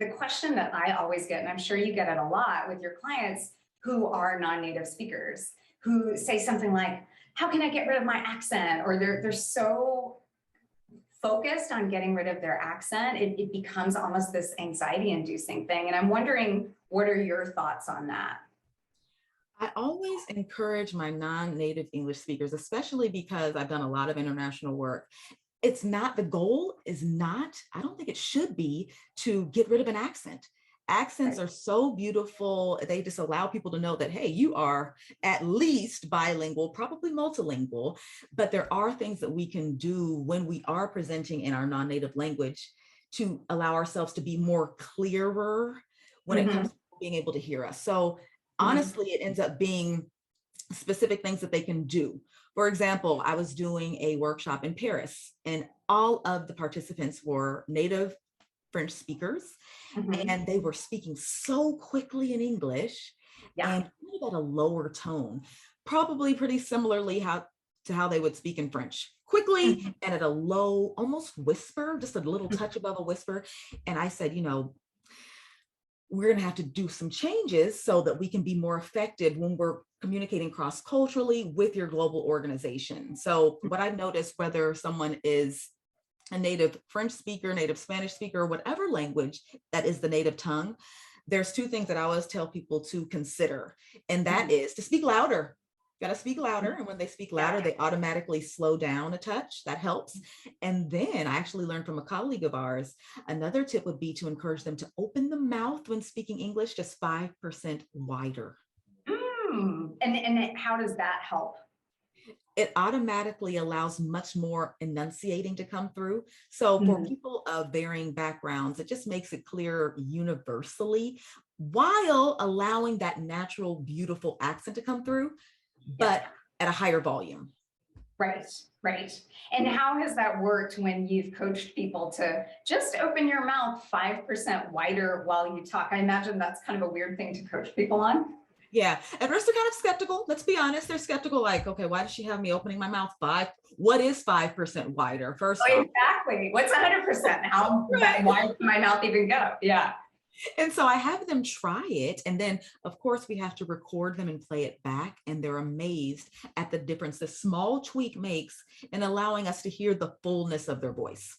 the question that I always get, and I'm sure you get it a lot with your clients who are non-native speakers, who say something like, how can I get rid of my accent? Or they're so focused on getting rid of their accent, it becomes almost this anxiety inducing thing. And I'm wondering, what are your thoughts on that? I always encourage my non-native English speakers, especially because I've done a lot of international work. It's not, the goal is not, I don't think it should be to get rid of an accent. Accents Right. are so beautiful. They just allow people to know that, hey, you are at least bilingual, probably multilingual, but there are things that we can do when we are presenting in our non-native language to allow ourselves to be more clearer when it comes Mm-hmm. to being able to hear us. So Mm-hmm. honestly, it ends up being specific things that they can do. For example, I was doing a workshop in Paris, and all of the participants were native French speakers, Mm-hmm. and they were speaking so quickly in English Yeah. and kind of at a lower tone, probably pretty similarly to how they would speak in French. Quickly Mm-hmm. and at a low, almost whisper, just a little touch above a whisper. And I said, we're going to have to do some changes so that we can be more effective when we're communicating cross-culturally with your global organization. So what I've noticed, whether someone is a native French speaker, native Spanish speaker, whatever language that is the native tongue, there's two things that I always tell people to consider. And that is to speak louder. Got to speak louder. And when they speak louder, Yeah. they automatically slow down a touch. That helps. And then I actually learned from a colleague of ours, another tip would be to encourage them to open the mouth when speaking English just 5% wider. And how does that help? It automatically allows much more enunciating to come through. So for Mhm. people of varying backgrounds, it just makes it clear universally while allowing that natural, beautiful accent to come through, Yeah. but at a higher volume. Right, right. And how has that worked when you've coached people to just open your mouth 5% wider while you talk? I imagine that's kind of a weird thing to coach people on. Yeah, at first they're kind of skeptical. Let's be honest, they're skeptical. Like, okay, why does she have me opening my mouth five? What is 5% wider? First Oh, off, exactly. What's 100%? How right? wide can my mouth even go? Yeah. And so I have them try it. And then, of course, we have to record them and play it back. And they're amazed at the difference the small tweak makes in allowing us to hear the fullness of their voice.